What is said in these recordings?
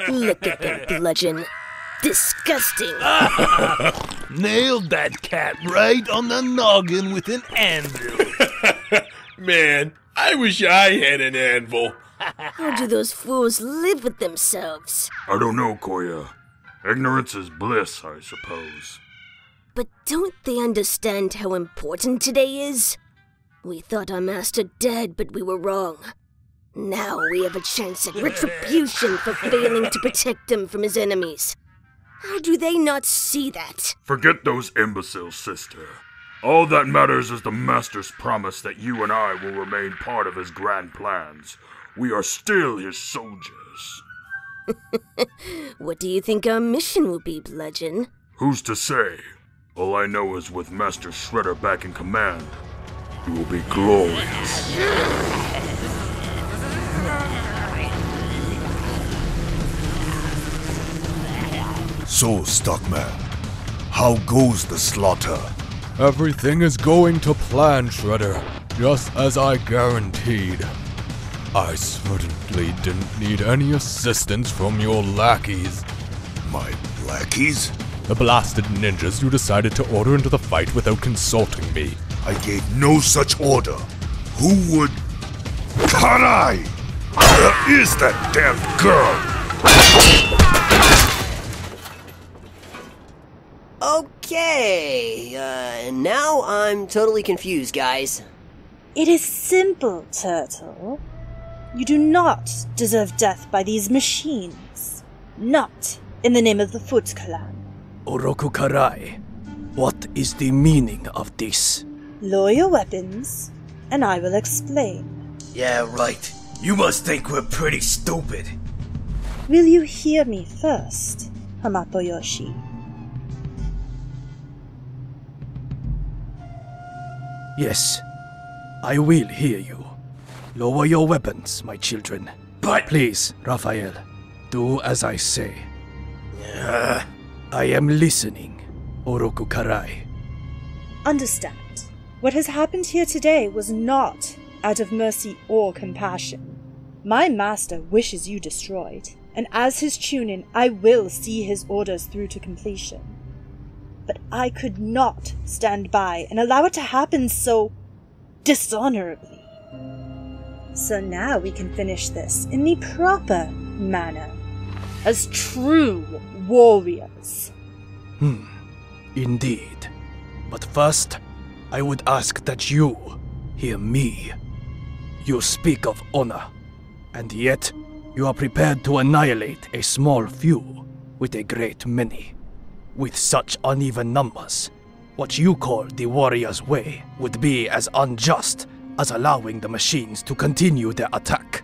Look at them, Bludgeon. Disgusting. Nailed that cat right on the noggin with an anvil. Man, I wish I had an anvil. How do those fools live with themselves? I don't know, Koya. Ignorance is bliss, I suppose. But don't they understand how important today is? We thought our master dead, but we were wrong. Now we have a chance at retribution for failing to protect him from his enemies. How do they not see that? Forget those imbeciles, sister. All that matters is the Master's promise that you and I will remain part of his grand plans. We are still his soldiers. What do you think our mission will be, Bludgeon? Who's to say? All I know is with Master Shredder back in command, it will be glorious. So, Stockman, how goes the slaughter? Everything is going to plan, Shredder, just as I guaranteed. I certainly didn't need any assistance from your lackeys. My lackeys? The blasted ninjas you decided to order into the fight without consulting me. I gave no such order. Who would... Karai! Where is that damn girl? Okay, now I'm totally confused, guys. It is simple, Turtle. You do not deserve death by these machines. Not in the name of the Foot Clan. Oroku Karai, what is the meaning of this? Lower your weapons, and I will explain. Yeah, right. You must think we're pretty stupid. Will you hear me first, Hamato Yoshi? Yes, I will hear you. Lower your weapons, my children. But please, Raphael, do as I say. I am listening, Oroku Karai. Understand. What has happened here today was not out of mercy or compassion. My master wishes you destroyed, and as his Chunin, I will see his orders through to completion. But I could not stand by and allow it to happen so dishonorably. So now we can finish this in the proper manner, as true warriors. Indeed. But first, I would ask that you hear me. You speak of honor, and yet you are prepared to annihilate a small few with a great many. With such uneven numbers, what you call the warrior's way would be as unjust as allowing the machines to continue their attack.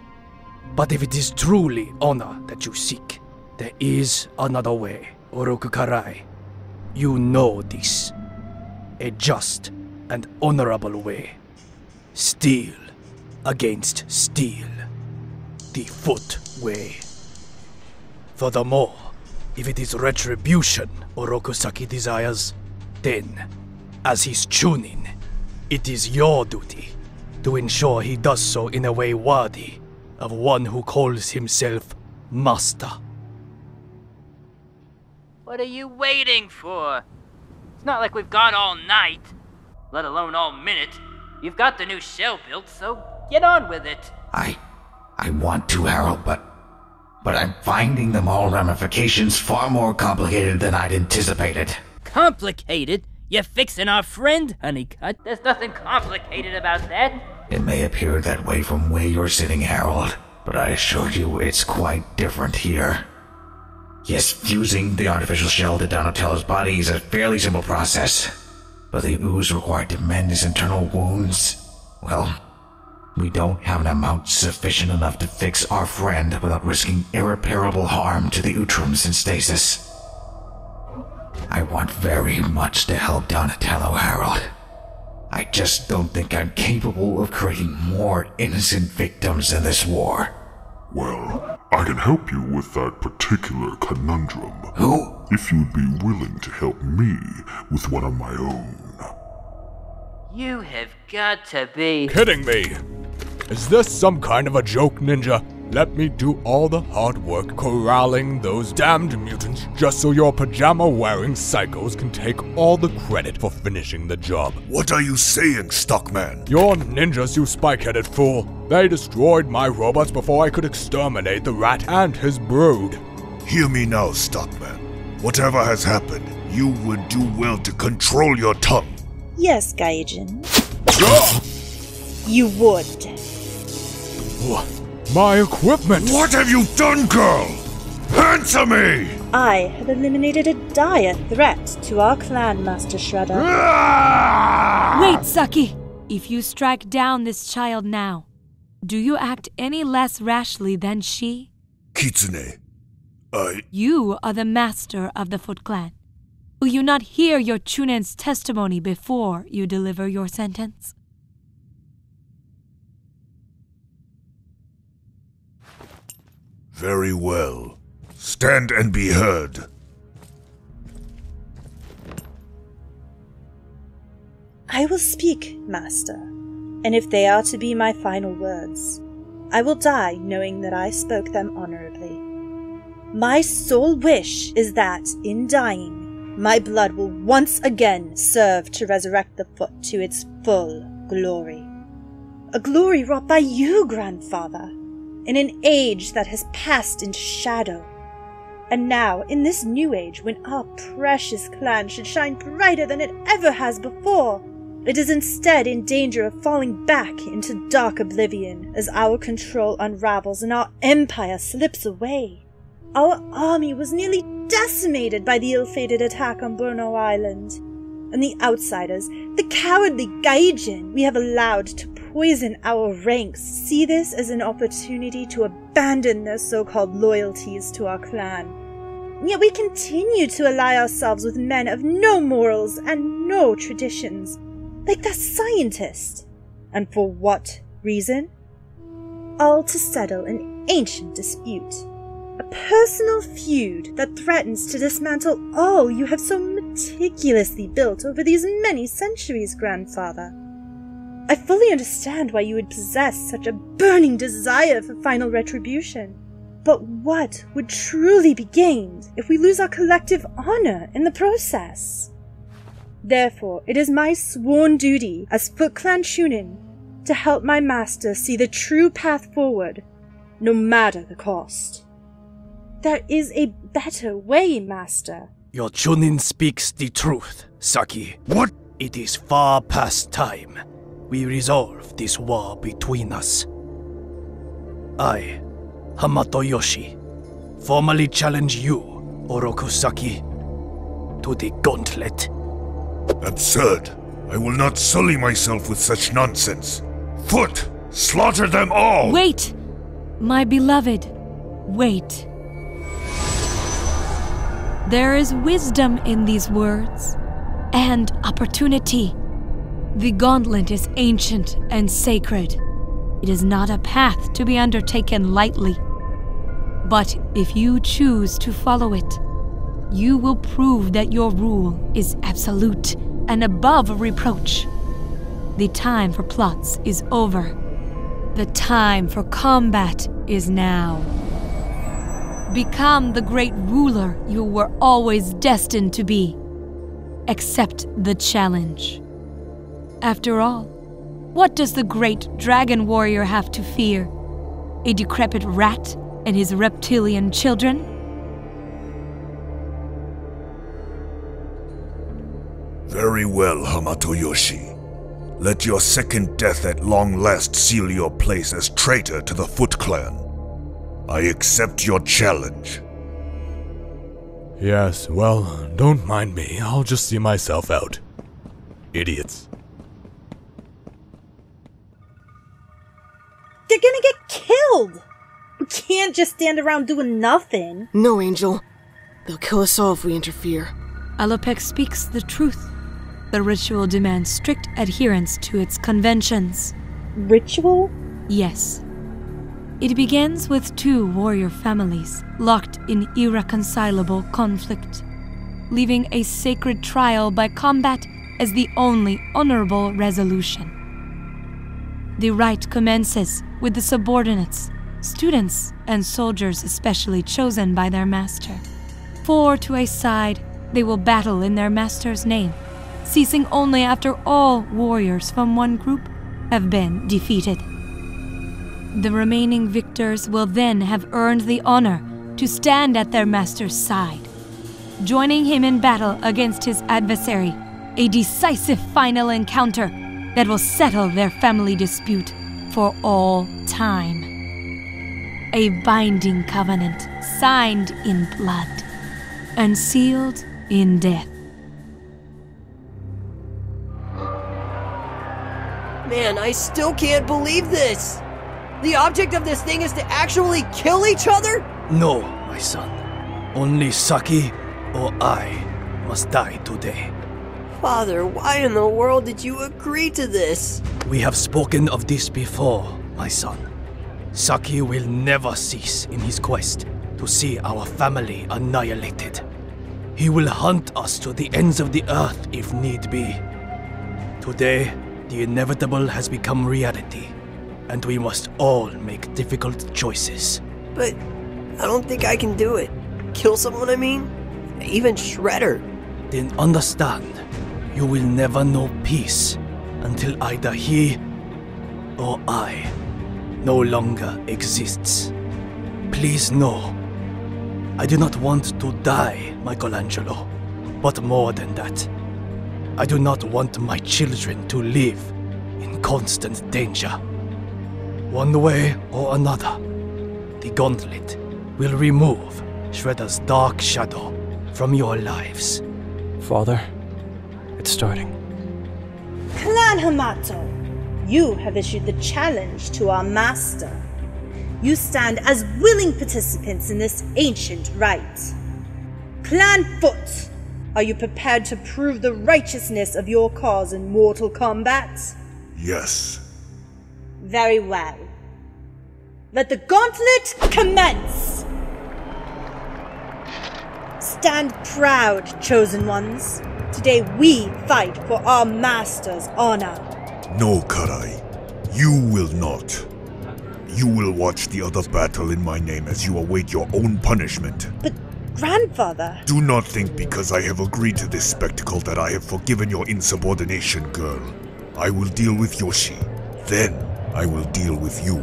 But if it is truly honor that you seek, there is another way, Oroku Karai. You know this. A just and honorable way. Steel against steel. The Foot way. Furthermore, if it is retribution Orokusaki desires, then, as his Chunin, it is your duty to ensure he does so in a way worthy of one who calls himself Master. What are you waiting for? It's not like we've got all night, let alone all minute. You've got the new shell built, so get on with it. I want to, Harold, but I'm finding the mole ramifications far more complicated than I'd anticipated. Complicated? You're fixing our friend, Honeycutt. There's nothing complicated about that. It may appear that way from where you're sitting, Harold, but I assure you it's quite different here. Yes, fusing the artificial shell to Donatello's body is a fairly simple process, but the ooze required to mend his internal wounds, well, we don't have an amount sufficient enough to fix our friend without risking irreparable harm to the Utrums in stasis. I want very much to help Donatello, Harold. I just don't think I'm capable of creating more innocent victims in this war. Well, I can help you with that particular conundrum. Who? If you'd be willing to help me with one of my own. You have got to be Kidding me! Is this some kind of a joke, Ninja? let me do all the hard work corralling those damned mutants just so your pajama-wearing psychos can take all the credit for finishing the job. What are you saying, Stockman? Your ninjas, you spike-headed fool. They destroyed my robots before I could exterminate the rat and his brood. Hear me now, Stockman. Whatever has happened, you would do well to control your tongue. Yes, Gaijin. You would. My equipment! What have you done, girl? Answer me! I have eliminated a dire threat to our clan, Master Shredder. Wait, Saki! If you strike down this child now, do you act any less rashly than she? Kitsune, You are the master of the Foot Clan. Will you not hear your Chunen's testimony before you deliver your sentence? Very well. Stand and be heard. I will speak, Master, and if they are to be my final words, I will die knowing that I spoke them honorably. My sole wish is that, in dying, my blood will once again serve to resurrect the Foot to its full glory. A glory wrought by you, Grandfather, in an age that has passed into shadow. And now, in this new age, when our precious clan should shine brighter than it ever has before, it is instead in danger of falling back into dark oblivion as our control unravels and our empire slips away. Our army was nearly decimated by the ill-fated attack on Burno Island. And the outsiders, the cowardly Gaijin we have allowed to poison our ranks, see this as an opportunity to abandon their so-called loyalties to our clan. And yet we continue to ally ourselves with men of no morals and no traditions, like that scientist. And for what reason? All to settle an ancient dispute. A personal feud that threatens to dismantle all you have so meticulously built over these many centuries, Grandfather. I fully understand why you would possess such a burning desire for final retribution. But what would truly be gained if we lose our collective honor in the process? Therefore, it is my sworn duty as Foot Clan Chunin to help my master see the true path forward, no matter the cost. There is a better way, Master. Your Chunin speaks the truth, Saki. What? It is far past time we resolve this war between us. I, Hamato Yoshi, formally challenge you, Oroku Saki, to the gauntlet. Absurd. I will not sully myself with such nonsense. Foot! Slaughter them all! Wait! My beloved, wait. There is wisdom in these words, and opportunity. The gauntlet is ancient and sacred. It is not a path to be undertaken lightly. But if you choose to follow it, you will prove that your rule is absolute and above reproach. The time for plots is over. The time for combat is now. Become the great ruler you were always destined to be. Accept the challenge. After all, what does the great dragon warrior have to fear? A decrepit rat and his reptilian children? Very well, Hamato Yoshi. Let your second death at long last seal your place as traitor to the Foot Clan. I accept your challenge. Yes, well, don't mind me. I'll just see myself out. Idiots. They're gonna get killed! We can't just stand around doing nothing. No, Angel. They'll kill us all if we interfere. Alopec speaks the truth. The ritual demands strict adherence to its conventions. Ritual? Yes. It begins with two warrior families locked in irreconcilable conflict, leaving a sacred trial by combat as the only honorable resolution. The rite commences with the subordinates students and soldiers especially chosen by their master. 4 to a side, they will battle in their master's name, ceasing only after all warriors from one group have been defeated. The remaining victors will then have earned the honor to stand at their master's side, joining him in battle against his adversary, a decisive final encounter that will settle their family dispute for all time. A binding covenant signed in blood and sealed in death. Man, I still can't believe this! The object of this thing is to actually kill each other? No, my son. Only Saki or I must die today. Father, why in the world did you agree to this? We have spoken of this before, my son. Saki will never cease in his quest to see our family annihilated. He will hunt us to the ends of the earth if need be. Today, the inevitable has become reality, and we must all make difficult choices. But I don't think I can do it. Kill someone, I mean? Even Shredder. Then understand, you will never know peace until either he or I no longer exists. Please know, I do not want to die, Michelangelo, but more than that, I do not want my children to live in constant danger. One way or another, the gauntlet will remove Shredder's dark shadow from your lives. Father, it's starting. Clan Hamato, you have issued the challenge to our master. You stand as willing participants in this ancient rite. Clan Foot, are you prepared to prove the righteousness of your cause in mortal combat? Yes. Very well. Let the gauntlet commence! Stand proud, chosen ones. Today we fight for our master's honor. No, Karai. You will not. You will watch the other battle in my name as you await your own punishment. But, grandfather... Do not think because I have agreed to this spectacle that I have forgiven your insubordination, girl. I will deal with Yoshi. Then, I will deal with you.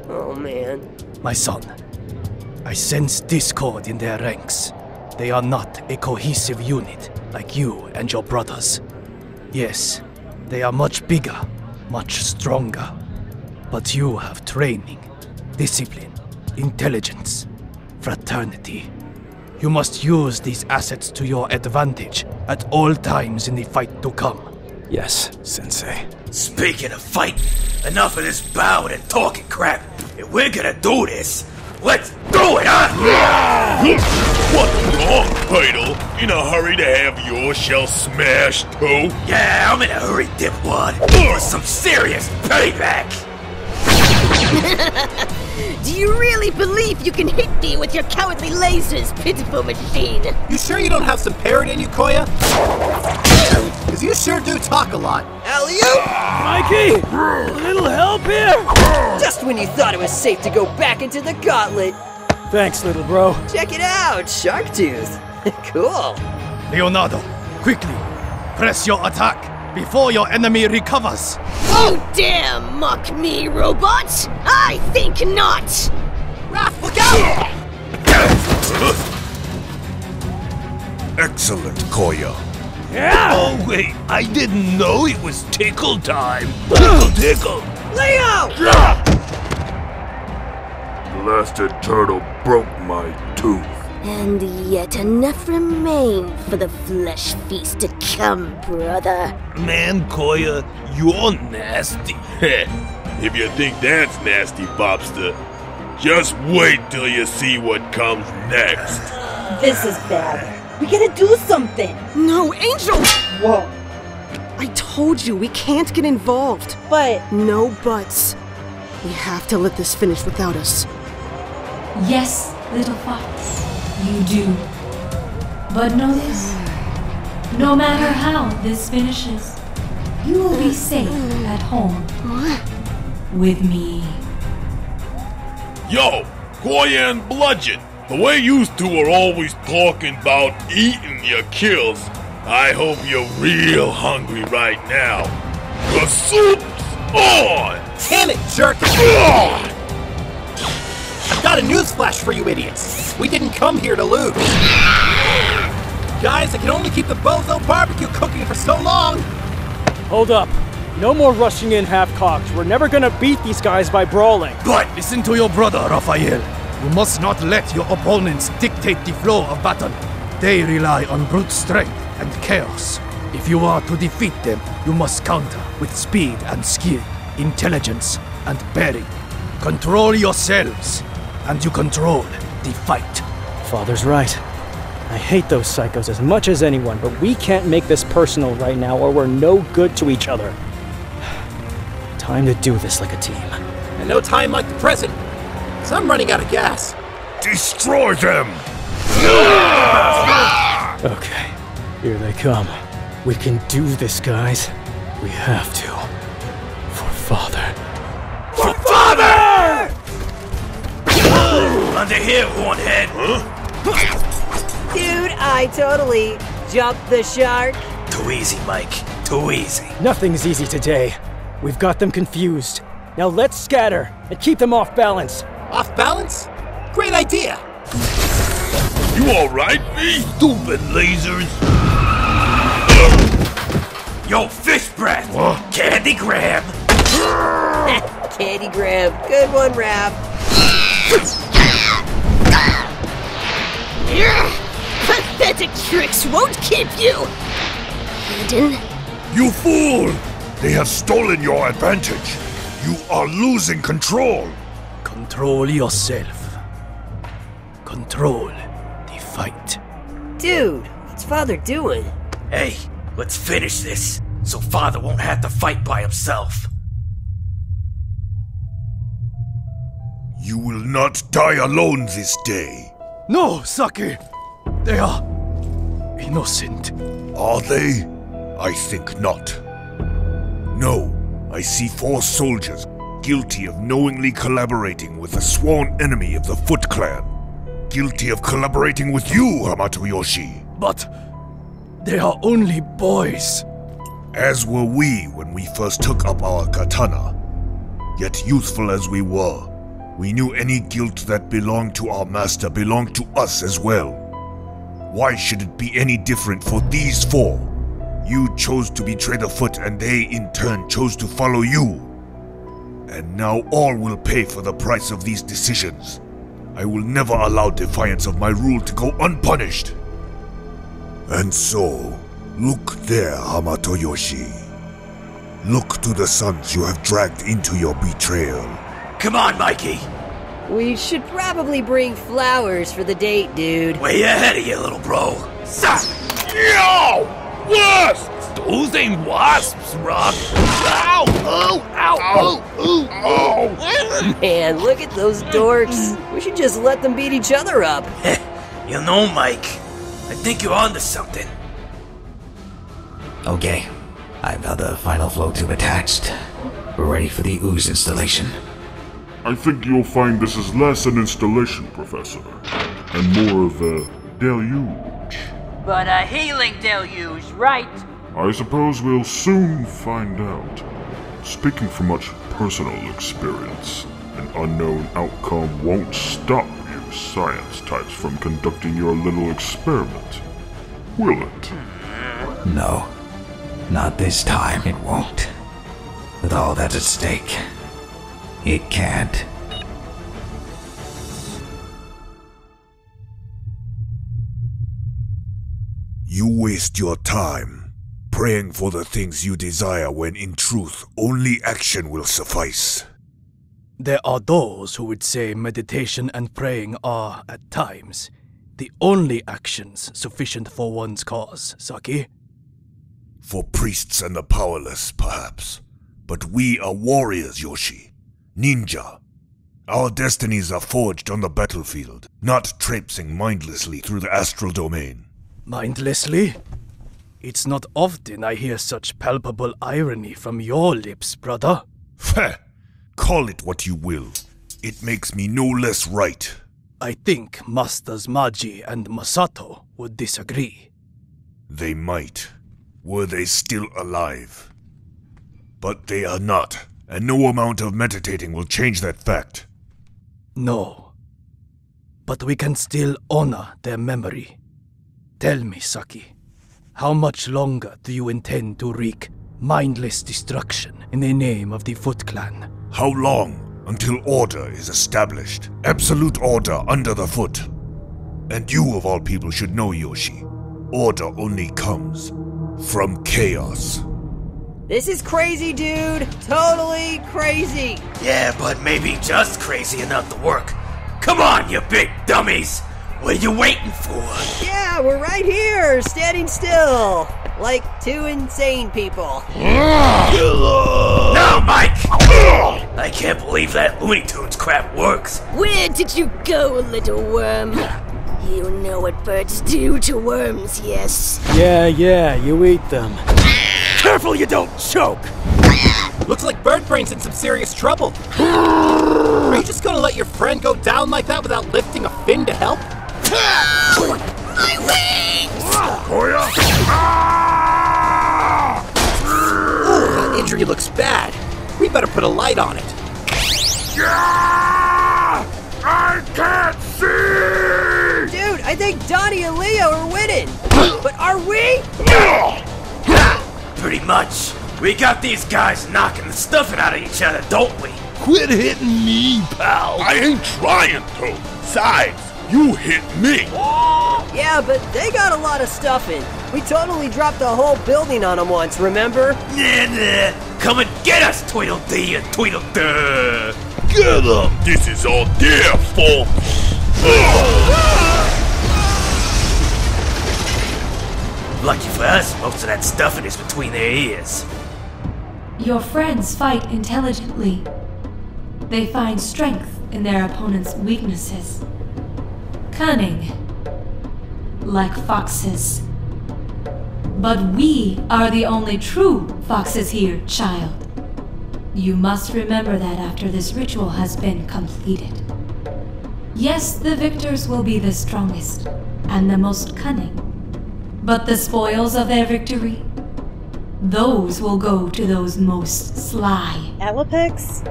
Oh, man. My son, I sense discord in their ranks. They are not a cohesive unit like you and your brothers. Yes, they are much bigger, much stronger. But you have training, discipline, intelligence, fraternity. You must use these assets to your advantage at all times in the fight to come. Yes, Sensei. Speaking of fight, enough of this bowing and talking crap. If we're gonna do this, let's do it, huh? What's wrong, Idol? In a hurry to have your shell smashed too? Yeah, I'm in a hurry, dipwad. For some serious payback. Do you really believe you can hit me with your cowardly lasers, pitiful machine? You sure you don't have some parrot in you, Koya? Because you sure do talk a lot. Alley-oop! Mikey! A little help here? Just when you thought it was safe to go back into the gauntlet. Thanks, little bro. Check it out, Sharktooth. Cool. Leonardo, quickly, press your attack before your enemy recovers. You dare mock me, robot? I think not! Raph, look out! Excellent, Koya. Yeah. Oh, wait, I didn't know it was tickle time. Tickle, tickle. Leo! Blasted turtle broke my tooth. And yet enough remain for the flesh feast to come, brother. Man, Koya, you're nasty. If you think that's nasty, Bobster, just wait till you see what comes next. This is bad. We gotta do something. No, Angel! Whoa. I told you, we can't get involved. But... No buts. We have to let this finish without us. Yes, little fox, you do. But know this, no matter how this finishes, you will be safe at home with me. Yo, Koya and Bludgeon, the way you two are always talking about eating your kills, I hope you're real hungry right now. The soup's on! Damn it, jerk! I've got a newsflash for you idiots. We didn't come here to lose. Guys, I can only keep the Bozo barbecue cooking for so long. Hold up. No more rushing in half-cocked. We're never gonna beat these guys by brawling. But listen to your brother, Raphael. You must not let your opponents dictate the flow of battle. They rely on brute strength and chaos. If you are to defeat them, you must counter with speed and skill, intelligence and bearing. Control yourselves, and you control the fight. Father's right. I hate those psychos as much as anyone, but we can't make this personal right now or we're no good to each other. Time to do this like a team. And no time like the present, 'cause I'm running out of gas. Destroy them! Okay, here they come. We can do this, guys. We have to. For Father. For Father! Under here, Hornhead! Dude, I totally jumped the shark. Too easy, Mike. Too easy. Nothing's easy today. We've got them confused. Now let's scatter and keep them off balance. Off balance? Great idea! You alright, me? Stupid lasers! Yo, fish breath! Candy grab! Candy grab. Good one, Rap. Pathetic tricks won't keep you! Eden? You fool! They have stolen your advantage. You are losing control. Control yourself. Control the fight. Dude, what's Father doing? Hey, let's finish this, so Father won't have to fight by himself. You will not die alone this day. No, Saki! They are innocent. Are they? I think not. No, I see 4 soldiers guilty of knowingly collaborating with a sworn enemy of the Foot Clan. Guilty of collaborating with you, Hamato Yoshi. But they are only boys. As were we when we first took up our katana. Yet youthful as we were, we knew any guilt that belonged to our master belonged to us as well. Why should it be any different for these 4? You chose to betray the Foot and they in turn chose to follow you. And now all will pay for the price of these decisions. I will never allow defiance of my rule to go unpunished. And so, look there, Hamato Yoshi. Look to the sons you have dragged into your betrayal. Come on, Mikey! We should probably bring flowers for the date, dude. Way ahead of you, little bro. Yo! Wasps! Those ain't wasps, Rob. Ow! Oh! Ow! Oh! Oh! Oh! Man, look at those dorks. We should just let them beat each other up. You know, Mike, I think you're onto something. Okay, I've got the final flow tube attached. We're ready for the ooze installation. I think you'll find this is less an installation, Professor, and more of a deluge. But a healing deluge, right? I suppose we'll soon find out. Speaking from much personal experience, an unknown outcome won't stop you science types from conducting your little experiment, will it? No, not this time it won't. With all that's at stake, it can't. You waste your time praying for the things you desire when in truth only action will suffice. There are those who would say meditation and praying are, at times, the only actions sufficient for one's cause, Saki. For priests and the powerless, perhaps. But we are warriors, Yoshi. Ninja. Our destinies are forged on the battlefield, not traipsing mindlessly through the astral domain. Mindlessly? It's not often I hear such palpable irony from your lips, brother. Call it what you will. it makes me no less right. I think Masters Maji and Masato would disagree. They might, were they still alive. But they are not, and no amount of meditating will change that fact. No. But we can still honor their memory. Tell me, Saki, how much longer do you intend to wreak mindless destruction in the name of the Foot Clan? How long? Until order is established. Absolute order under the foot. And you of all people should know, Yoshi. Order only comes from chaos. This is crazy, dude. Totally crazy. Yeah, but maybe just crazy enough to work. Come on, you big dummies! What are you waiting for? Yeah, we're right here, standing still. Like two insane people. No, Mike! I can't believe that Looney Tunes crap works. Where did you go, little worm? You know what birds do to worms, yes? Yeah, you eat them. Careful you don't choke! Looks like Bird Brain's in some serious trouble. Are you just gonna let your friend go down like that without lifting a fin to help? My wings! Koya! Ooh, that injury looks bad. We better put a light on it. I can't see! Dude, I think Donnie and Leo are winning. But are we? Pretty much. We got these guys knocking the stuffing out of each other, don't we? Quit hitting me, pal. I ain't trying to. Besides, you hit me. Yeah, but they got a lot of stuffing. We totally dropped the whole building on them once, remember? Nah. Come and get us, Tweedledee and Tweedledee. Get them! This is all their fault. Lucky for us, most of that stuffing is between their ears. Your friends fight intelligently. They find strength in their opponent's weaknesses. Cunning. Like foxes. But we are the only true foxes here, child. You must remember that after this ritual has been completed. Yes, the victors will be the strongest and the most cunning. But the spoils of their victory, those will go to those most sly. Alopex?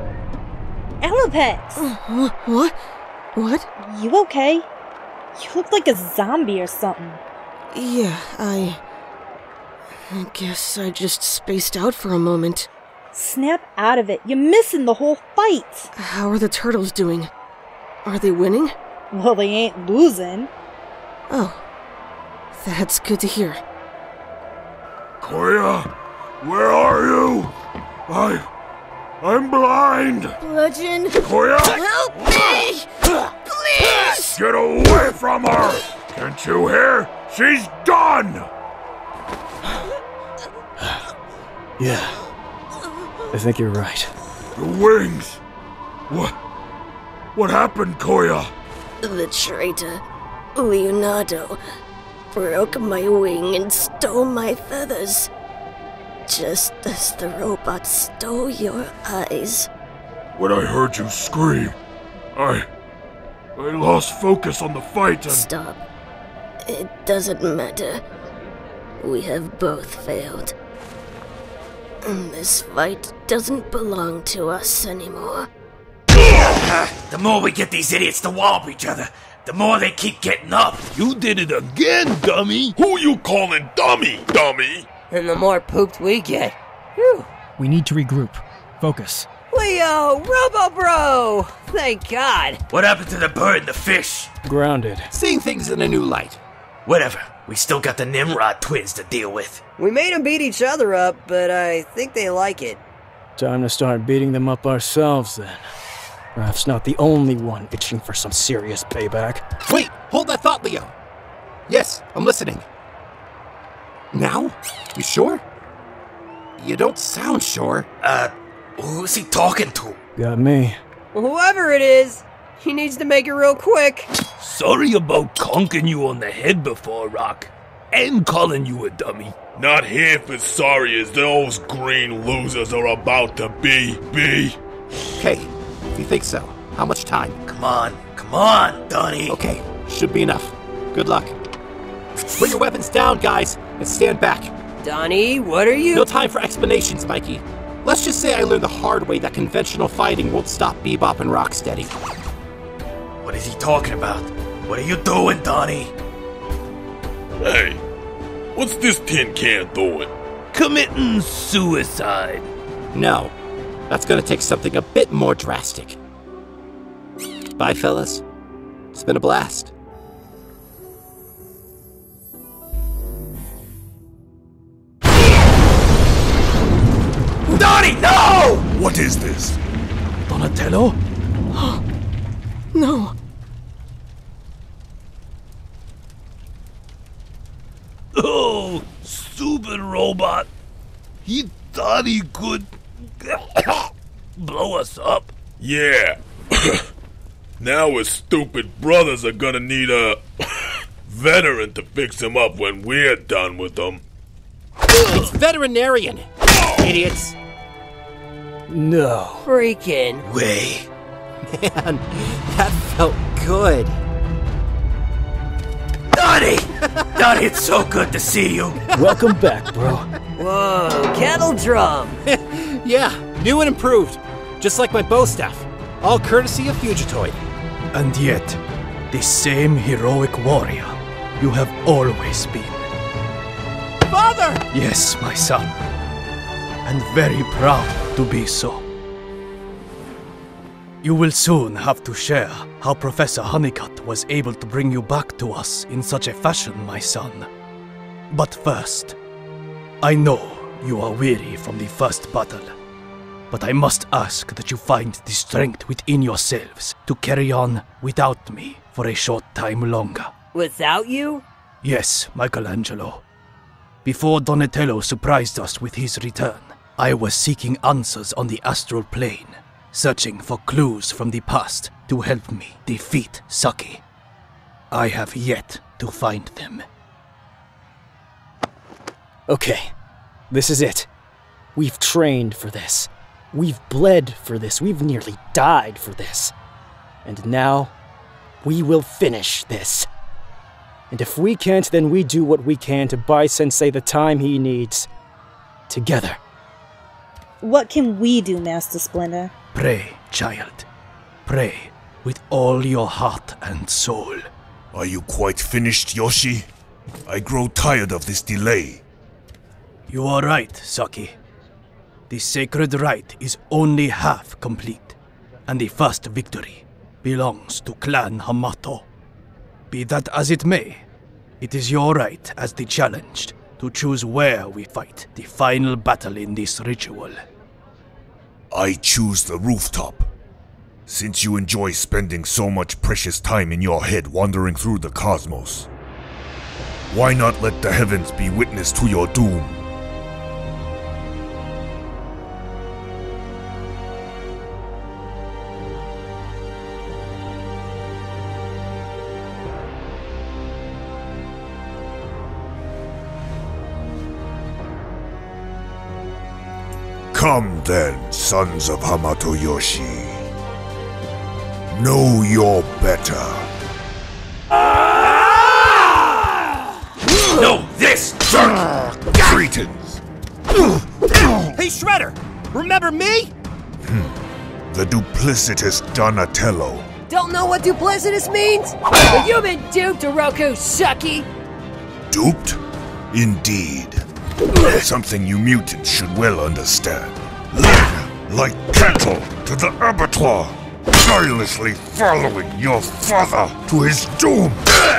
Alopex! What? What? You okay? You look like a zombie or something. Yeah, I guess I just spaced out for a moment. Snap out of it. You're missing the whole fight. How are the turtles doing? Are they winning? Well, they ain't losing. Oh, that's good to hear. Koya, where are you? I'm blind. Bludgeon, Koya, help me! Please! Get away from her! Can't you hear? She's done! Yeah, I think you're right. The wings! What happened, Koya? The traitor, Leonardo, broke my wing and stole my feathers. Just as the robot stole your eyes. When I heard you scream, I lost focus on the fight and... Stop. It doesn't matter. We have both failed. This fight doesn't belong to us anymore. The more we get these idiots to wallop each other, the more they keep getting up. You did it again, dummy! Who you calling dummy, dummy? And the more pooped we get. Whew. We need to regroup. Focus. Leo! Robo-Bro! Thank God! What happened to the bird and the fish? Grounded. Seeing things in a new light. Whatever. We still got the Nimrod twins to deal with. We made them beat each other up, but I think they like it. Time to start beating them up ourselves, then. Perhaps not the only one itching for some serious payback. Wait! Hold that thought, Leo! Yes, I'm listening. Now? You sure? You don't sound sure. Who's he talking to? Got me. Well, whoever it is, he needs to make it real quick. Sorry about conking you on the head before, Rock. And calling you a dummy. Not half as sorry as those green losers are about to be. Okay, if you think so. How much time? Come on, Donnie. Okay, should be enough. Good luck. Put your weapons down, guys, and stand back. Donnie, what are you? No time for explanations, Mikey. Let's just say I learned the hard way that conventional fighting won't stop Bebop and Rocksteady. What is he talking about? What are you doing, Donnie? Hey, what's this tin can doing? Committing suicide. No, that's gonna take something a bit more drastic. Bye, fellas. It's been a blast. Donnie, no! What is this? Donatello? No. Oh, stupid robot. He thought he could blow us up. Yeah. Now his stupid brothers are gonna need a veteran to fix him up when we're done with them. It's veterinarian, idiots. No. Freaking way. Man, that felt good. Donnie! Donnie, it's so good to see you. Welcome back, bro. Whoa, kettle drum. Yeah, new and improved. Just like my bow staff. All courtesy of Fugitoid. And yet, the same heroic warrior you have always been. Father! Yes, my son. And very proud to be so. You will soon have to share how Professor Honeycutt was able to bring you back to us in such a fashion, my son. But first, I know you are weary from the first battle, but I must ask that you find the strength within yourselves to carry on without me for a short time longer. Without you? Yes, Michelangelo. Before Donatello surprised us with his return, I was seeking answers on the astral plane, searching for clues from the past to help me defeat Saki. I have yet to find them. Okay, this is it. We've trained for this. We've bled for this. We've nearly died for this. And now, we will finish this. And if we can't, then we do what we can to buy Sensei the time he needs. Together. What can we do, Master Splinter? Pray, child. Pray with all your heart and soul. Are you quite finished, Yoshi? I grow tired of this delay. You are right, Saki. The sacred rite is only half complete, and the first victory belongs to Clan Hamato. Be that as it may, it is your right as the challenged to choose where we fight the final battle in this ritual. I choose the rooftop. Since you enjoy spending so much precious time in your head wandering through the cosmos, why not let the heavens be witness to your doom? Come then, sons of Hamato Yoshi. Know your better. Know this, jerk! Cretans! Hey, Shredder! Remember me? The duplicitous Donatello. Don't know what duplicitous means? But you've been duped, Oroku, sucky! Duped? Indeed. Something you mutants should well understand. Led like cattle to the abattoir, tirelessly following your father to his doom.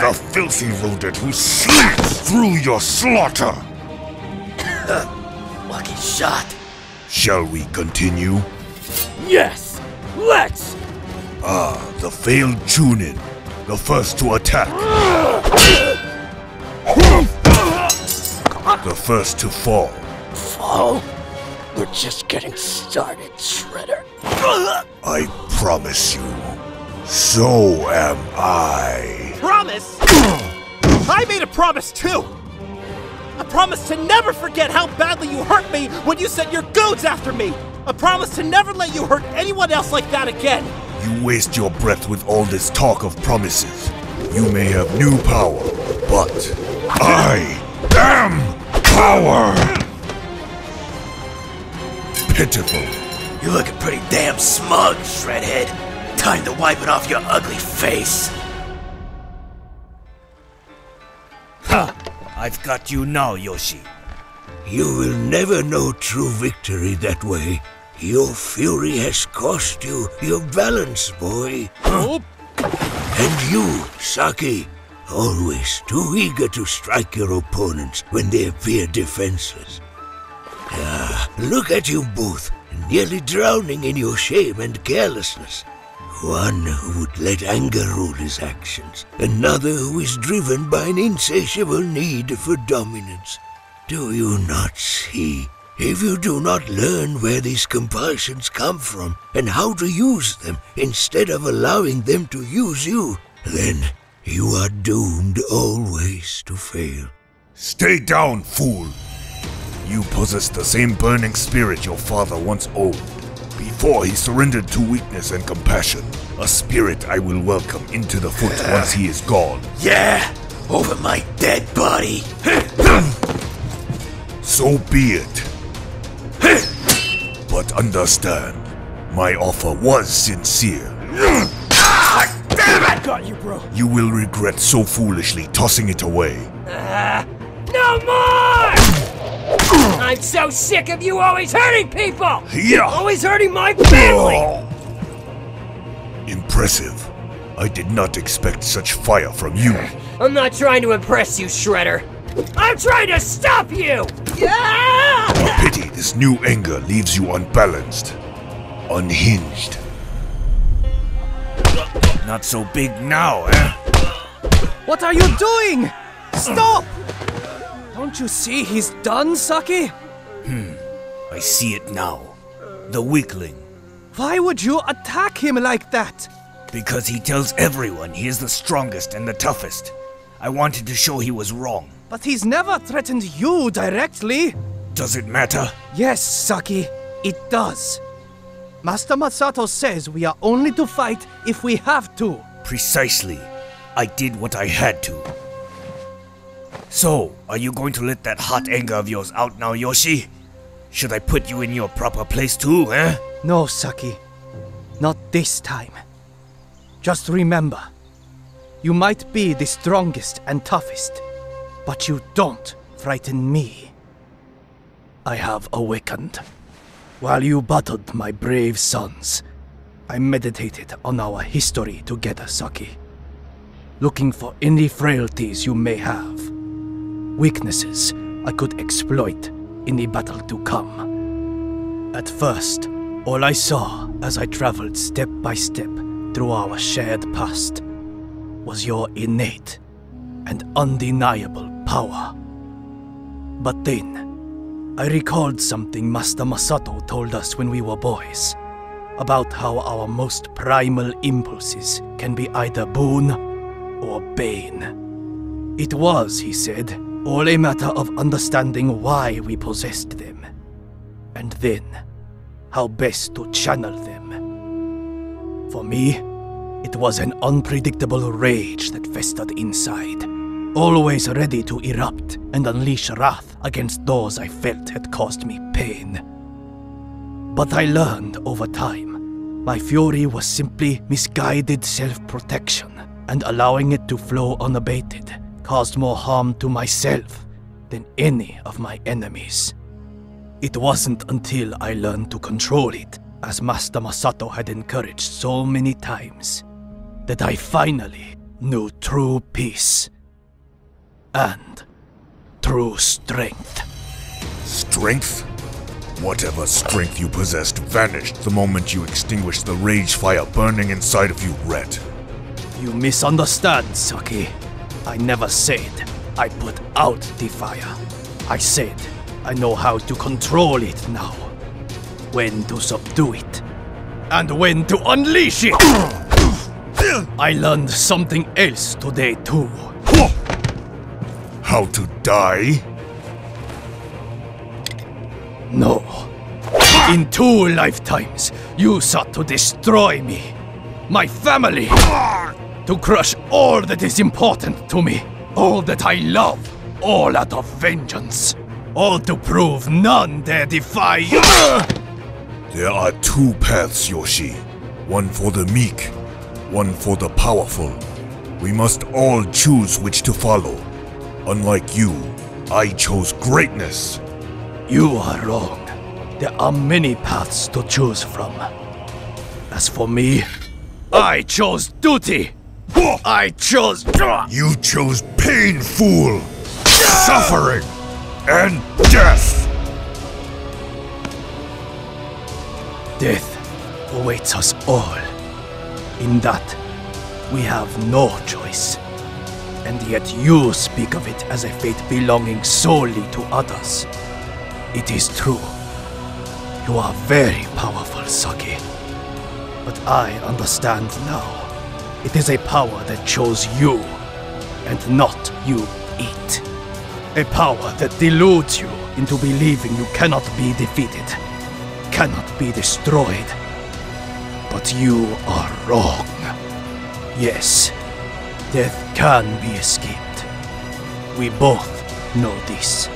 The filthy rodent who sleeps through your slaughter. Lucky shot. Shall we continue? Yes, let's! The failed Chunin, the first to attack. The first to fall. Fall? We're just getting started, Shredder. I promise you, so am I. Promise? I made a promise too! A promise to never forget how badly you hurt me when you sent your goons after me! A promise to never let you hurt anyone else like that again! You waste your breath with all this talk of promises. You may have new power, but I am power! Pitiful. You're looking pretty damn smug, Shredhead. Time to wipe it off your ugly face. Ha! I've got you now, Yoshi. You will never know true victory that way. Your fury has cost you your balance, boy. Oh. And you, Saki, always too eager to strike your opponents when they appear defenseless. Look at you both, nearly drowning in your shame and carelessness. One who would let anger rule his actions, another who is driven by an insatiable need for dominance. Do you not see? If you do not learn where these compulsions come from and how to use them instead of allowing them to use you, then you are doomed always to fail. Stay down, fool! You possess the same burning spirit your father once owned. Before he surrendered to weakness and compassion, a spirit I will welcome into the foot once he is gone. Yeah, over my dead body. So be it. But understand, my offer was sincere. Damn it! Got you, bro. You will regret so foolishly tossing it away. No more! I'm so sick of you always hurting people! Yeah. Always hurting my family! Impressive. I did not expect such fire from you. I'm not trying to impress you, Shredder. I'm trying to stop you! Yeah! A pity this new anger leaves you unbalanced. Unhinged. Not so big now, eh? What are you doing? Stop! Don't you see he's done, Saki? I see it now. The weakling. Why would you attack him like that? Because he tells everyone he is the strongest and the toughest. I wanted to show he was wrong. But he's never threatened you directly. Does it matter? Yes, Saki, it does. Master Masato says we are only to fight if we have to. Precisely. I did what I had to. So, are you going to let that hot anger of yours out now, Yoshi? Should I put you in your proper place too, eh? No, Saki. Not this time. Just remember, you might be the strongest and toughest, but you don't frighten me. I have awakened. While you battled my brave sons, I meditated on our history together, Saki. Looking for any frailties you may have. Weaknesses I could exploit in the battle to come. At first, all I saw as I traveled step by step through our shared past was your innate and undeniable power. But then, I recalled something Master Masato told us when we were boys, about how our most primal impulses can be either boon or bane. It was, he said, all a matter of understanding why we possessed them, and then how best to channel them. For me, it was an unpredictable rage that festered inside, always ready to erupt and unleash wrath against those I felt had caused me pain. But I learned over time, my fury was simply misguided self-protection, and allowing it to flow unabated caused more harm to myself than any of my enemies. It wasn't until I learned to control it, as Master Masato had encouraged so many times, that I finally knew true peace and true strength. Strength? Whatever strength you possessed vanished the moment you extinguished the rage fire burning inside of you, Ret. You misunderstand, Saki. I never said I put out the fire. I said I know how to control it now. When to subdue it, and when to unleash it. I learned something else today too. How to die? No. In 2 lifetimes, you sought to destroy me. my family, to crush all that is important to me, all that I love, all out of vengeance, all to prove none dare defy. There are two paths, Yoshi. One for the meek, one for the powerful. We must all choose which to follow. Unlike you, I chose greatness. You are wrong. There are many paths to choose from. As for me, I chose duty. I chose... You chose pain, fool! Suffering! And death! Death awaits us all. In that, we have no choice. And yet you speak of it as a fate belonging solely to others. It is true. You are very powerful, Saki. But I understand now. It is a power that chose you, and not you it. A power that deludes you into believing you cannot be defeated, cannot be destroyed. But you are wrong. Yes, death can be escaped. We both know this.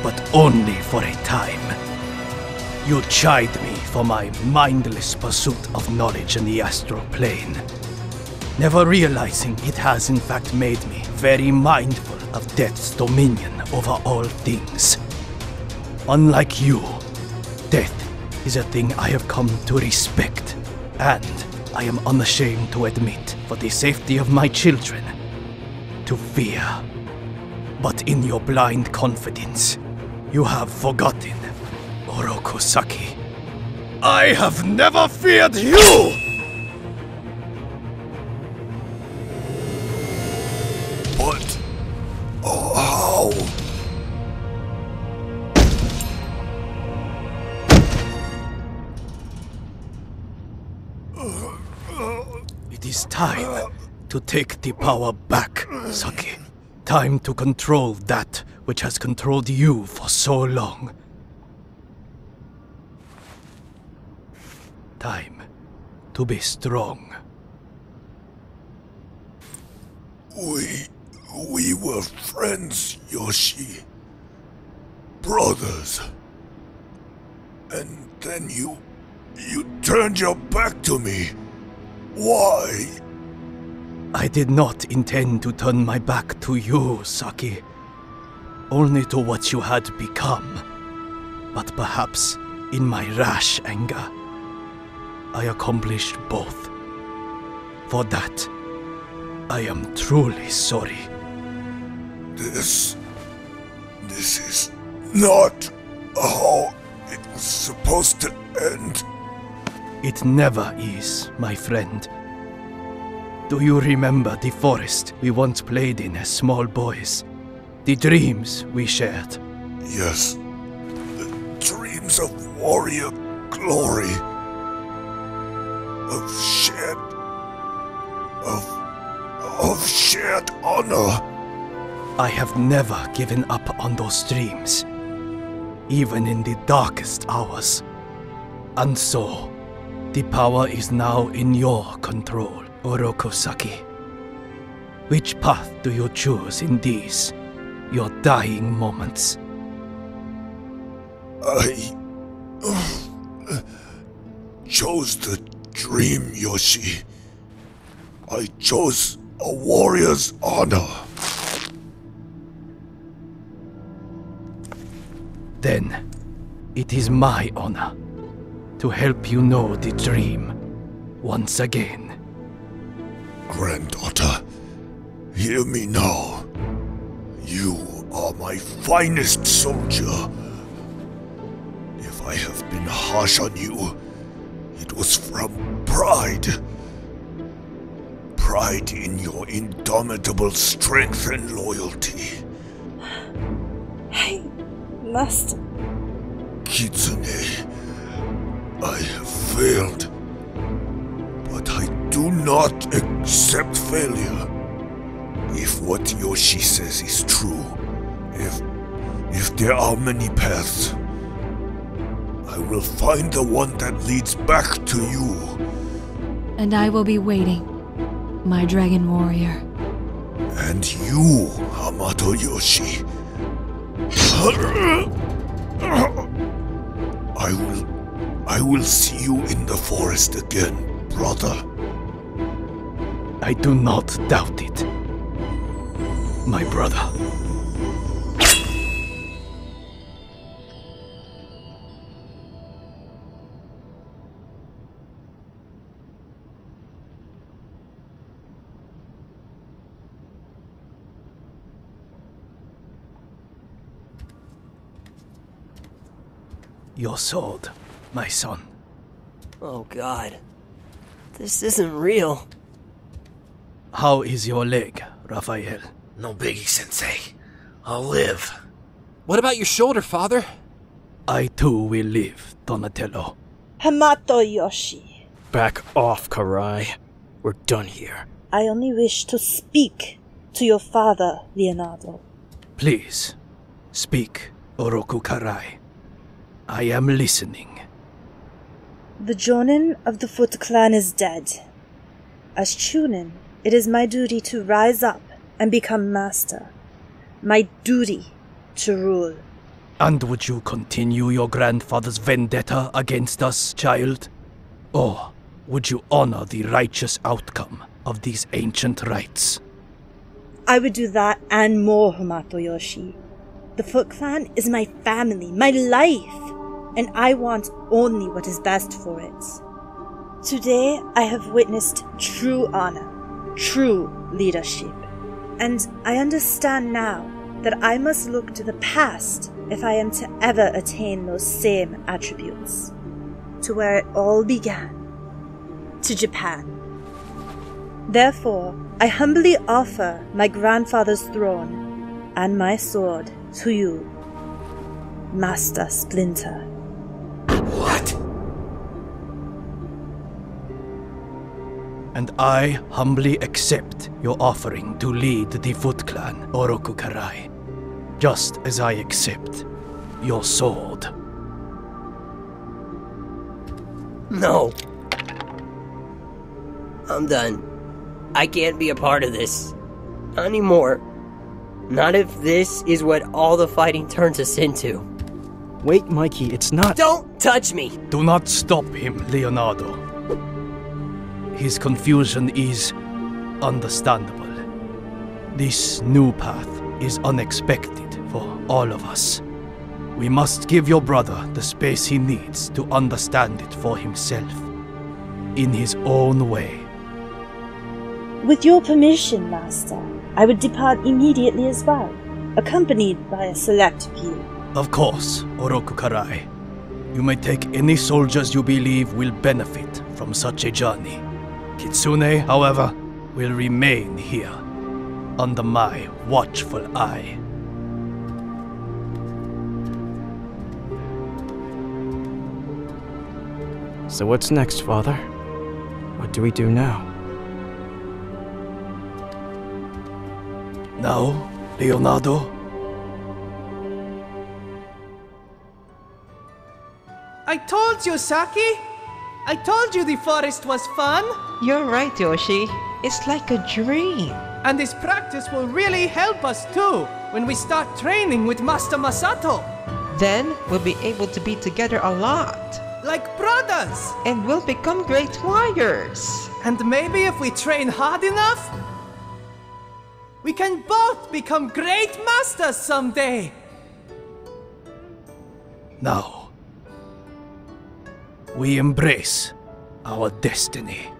But only for a time. You chide me for my mindless pursuit of knowledge in the astral plane, never realizing it has in fact made me very mindful of death's dominion over all things. Unlike you, death is a thing I have come to respect, and I am unashamed to admit, for the safety of my children, to fear. But in your blind confidence, you have forgotten, Oroku-saki. I have never feared you! But... how? It is time to take the power back, Saki. Time to control that which has controlled you for so long. Time to be strong. We were friends, Yoshi. Brothers. And then you turned your back to me. Why? I did not intend to turn my back to you, Saki. Only to what you had become. But perhaps, in my rash anger, I accomplished both. For that, I am truly sorry. This is not how it was supposed to end. It never is, my friend. Do you remember the forest we once played in as small boys? The dreams we shared? Yes. The dreams of warrior glory. Of shared honor. I have never given up on those dreams, even in the darkest hours. And so, the power is now in your control, Oroku-saki. Which path do you choose in these, your dying moments? I chose the dream, Yoshi. I chose a warrior's honor. Then, it is my honor to help you know the dream once again. Granddaughter, hear me now. You are my finest soldier. If I have been harsh on you, it was from pride. Pride in your indomitable strength and loyalty. Hey, Master. Kitsune, I have failed. But I do not accept failure. If what Yoshi says is true, if there are many paths, I will find the one that leads back to you. And I will be waiting, my dragon warrior. And you, Hamato Yoshi. I will see you in the forest again, brother. I do not doubt it, my brother. Your sword, my son. Oh God. This isn't real. How is your leg, Raphael? No biggie, Sensei. I'll live. What about your shoulder, Father? I too will live, Donatello. Hamato Yoshi. Back off, Karai. We're done here. I only wish to speak to your father, Leonardo. Please, speak, Oroku Karai. I am listening. The Jonin of the Foot Clan is dead. As Chunin, it is my duty to rise up and become master. My duty to rule. And would you continue your grandfather's vendetta against us, child? Or would you honor the righteous outcome of these ancient rites? I would do that and more, Hamato Yoshi. The Foot Clan is my family, my life, and I want only what is best for it. Today, I have witnessed true honor, true leadership, and I understand now that I must look to the past if I am to ever attain those same attributes. To where it all began. To Japan. Therefore, I humbly offer my grandfather's throne and my sword to you, Master Splinter. What? And I humbly accept your offering to lead the Foot Clan, Oroku Karai, just as I accept your sword. No. I'm done. I can't be a part of this. Not anymore. Not if this is what all the fighting turns us into. Wait, Mikey, it's not— Don't touch me! Do not stop him, Leonardo. His confusion is understandable. This new path is unexpected for all of us. We must give your brother the space he needs to understand it for himself, in his own way. With your permission, Master, I would depart immediately as well, accompanied by a select few. Of course, Oroku Karai. You may take any soldiers you believe will benefit from such a journey. Kitsune, however, will remain here, under my watchful eye. So what's next, Father? What do we do now? Now, Leonardo? I told you, Saki! I told you the forest was fun! You're right, Yoshi. It's like a dream. And this practice will really help us too, when we start training with Master Masato. Then we'll be able to be together a lot. Like brothers! And we'll become great warriors. And maybe if we train hard enough, we can both become great masters someday! Now, we embrace our destiny.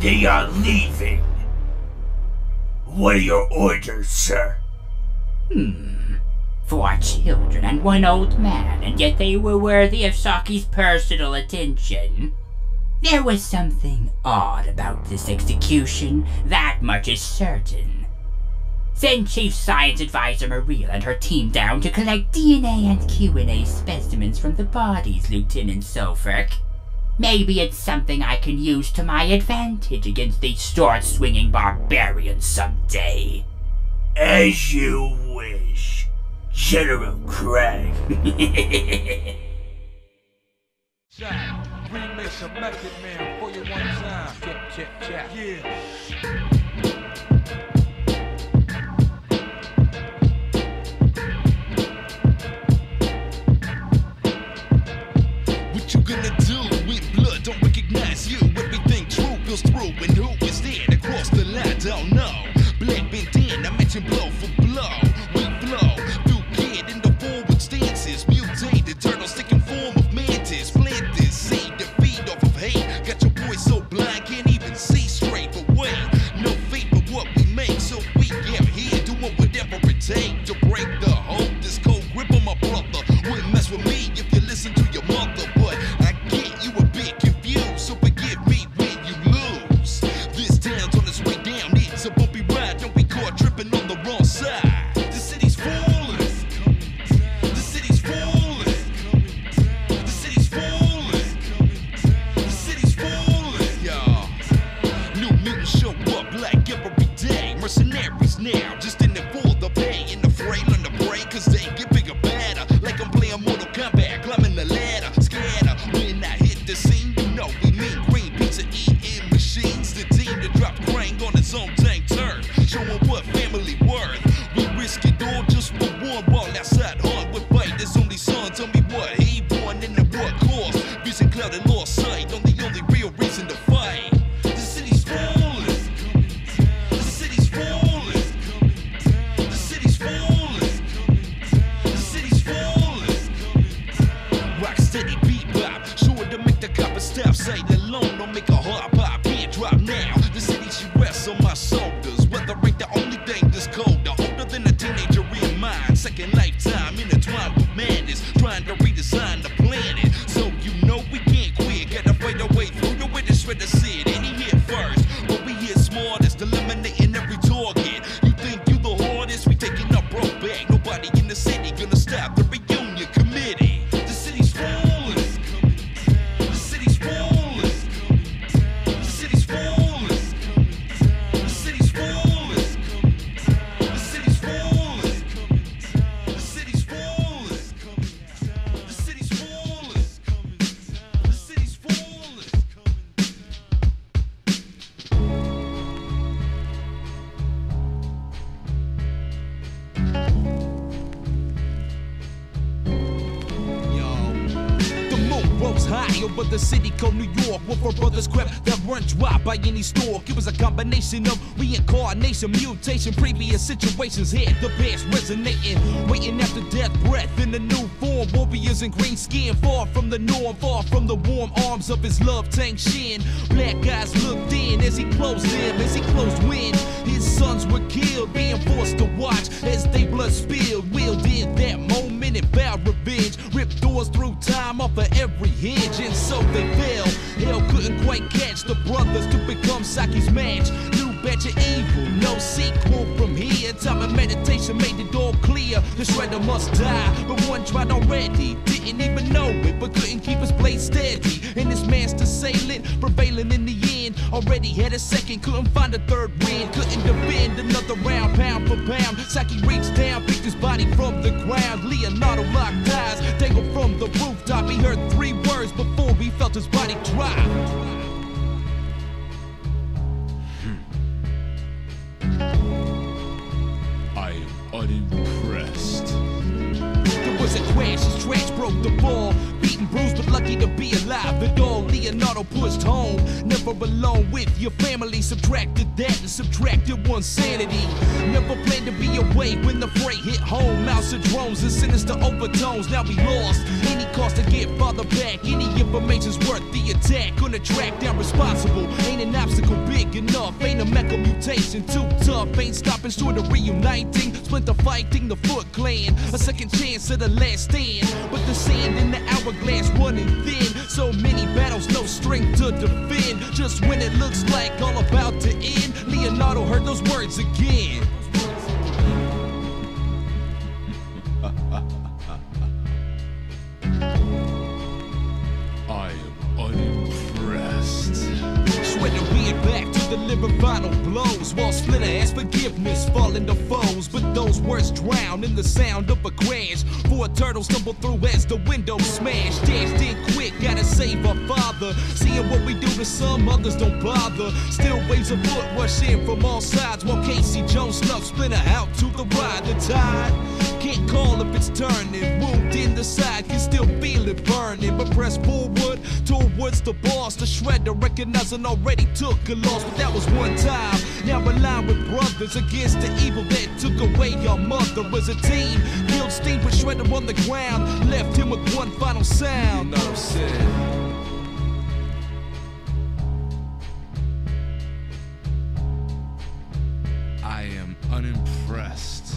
They are leaving. What are your orders, sir? 4 children and 1 old man, and yet they were worthy of Saki's personal attention. There was something odd about this execution, that much is certain. Send Chief Science Advisor Maria and her team down to collect DNA and Q&A specimens from the bodies, Lieutenant Sulfurk. Maybe it's something I can use to my advantage against these sword-swinging barbarians someday. As you wish, General Craig. Remix of Method Man for you one time. Check. Yeah. What you gonna do with blood? Don't recognize you. Everything true goes through, and who is there to cross the line? Don't know. Black bandana, I mention blow for blow. We flow through kid in the forward stances. Mutated turtle sticking form of mantis. Plant this seed to feed off of hate. Got your boy so blind can't even see straight. But wait, no fate but what we make. So we out here doing whatever it takes to break the hold. This cold grip on my brother wouldn't mess with me if you listen to your mother. But I get you a bit confused, so forgive me when you lose. This town's on its way down. It's a bumpy ride. Don't be caught tripping on the wrong side. The city's falling. The city's falling. The city's falling. The city's falling. Y'all. New mutants show up like every day. Mercenaries now, just in it for the pay. In the fray, learn to pray, cause they get bigger, badder. Like I'm playing Mortal Kombat, climbing the ladder. Scatter. When I hit the scene, you know we mean green pizza eating machines. The team that dropped Krang on its own tank turf. Showing what family worth. We risk it all just for one while outside hunt with fight. This only son, tell me what he won and at what cost. Vision clouded, lost sight on the only real reason to fight. The city's falling. The city's falling. The city's falling. The city's falling. Rock steady bebop, sure to make the copper stop. Sight alone, don't make a hard pop. Can't drop now. The city she rests on my shoulders. Weather ain't the only thing that's colder. Older than a teenager in mine. Second lifetime intertwined with madness. Trying to redesign the planet. So you know we can't quit. Gotta fight our way through the way to shred the city. Any hit first, but we hit smartest. Eliminating every target. You think you the hardest? We taking up broke back. Nobody in the city gonna stop the reunion committee. The city's falling. The city's falling. The city's falling. The city's falling. The city's falling. The city's falling. The city's falling. The city's falling. The moon rose high over the city called New York. Where four brothers crept that run dry by any store. It was a combination of reincarnation, mutation. Previous situations had the best resonating. Waiting after death breath in a new form. Warriors in green skin, far from the norm, far from the warm arms of his love tank Shin. Black guys looked in as he closed them, as he closed when his sons were killed, being forced to watch as they blood spilled. Wielded that moment and vowed revenge. Ripped doors through time off of every hinge, and so they fell. Hell couldn't quite catch the brothers to become Saki's match. New batch of evil, no sequel from here. Time and meditation made it all clear. The shredder must die, but one tried already. Didn't even know it, but couldn't keep his blade steady. And his master assailant, prevailing in the end. Already had a second, couldn't find a third win. Couldn't defend another round, pound for pound. Saki reached down, picked his body from the ground. Leonardo locked eyes, dangled from the rooftop. He heard 3 words before he felt his body drop. I am unimpressed. There was a crash, his trash broke the ball. Beaten and bruised, but lucky to be alive. It all Leonardo pushed home. Never alone with your family. Subtracted that and subtracted one's sanity. Never planned to be away when the freight hit home. Mouse and drones and sinister overtones. Now we lost. Any cost to get father back. Any information's worth the attack. Gonna track down responsible. Ain't an obstacle big enough. Ain't a mecha mutation too tough. Ain't stopping short of reuniting. Splinter fighting the Foot Clan. A second chance at the last stand. But the sand in the hourglass running thin. So many battles, no strength to defend. Just when it looks like all about to end, Leonardo heard those words again. I am unimpressed. Sweater being back to deliver final blows while Splinter asks forgiveness, falling to foes. But those words drown in the sound of a crash. Four turtles stumble through as the window smash. Dashed in quick, gotta save our father. Seeing what we do to some, others don't bother. Still waves of foot rush in from all sides while Casey Jones snuffs Splinter out to the ride. The tide can't call if it's turning. Wound in the side, can still feel it burning. But press forward towards the boss. The shredder recognizing already took a loss. But that was one time. Now we're aligned with brothers against the evil that took away our mother. As a team, killed Steen, put Shredder on the ground. Left him with one final sound. You know what I'm saying? I am unimpressed.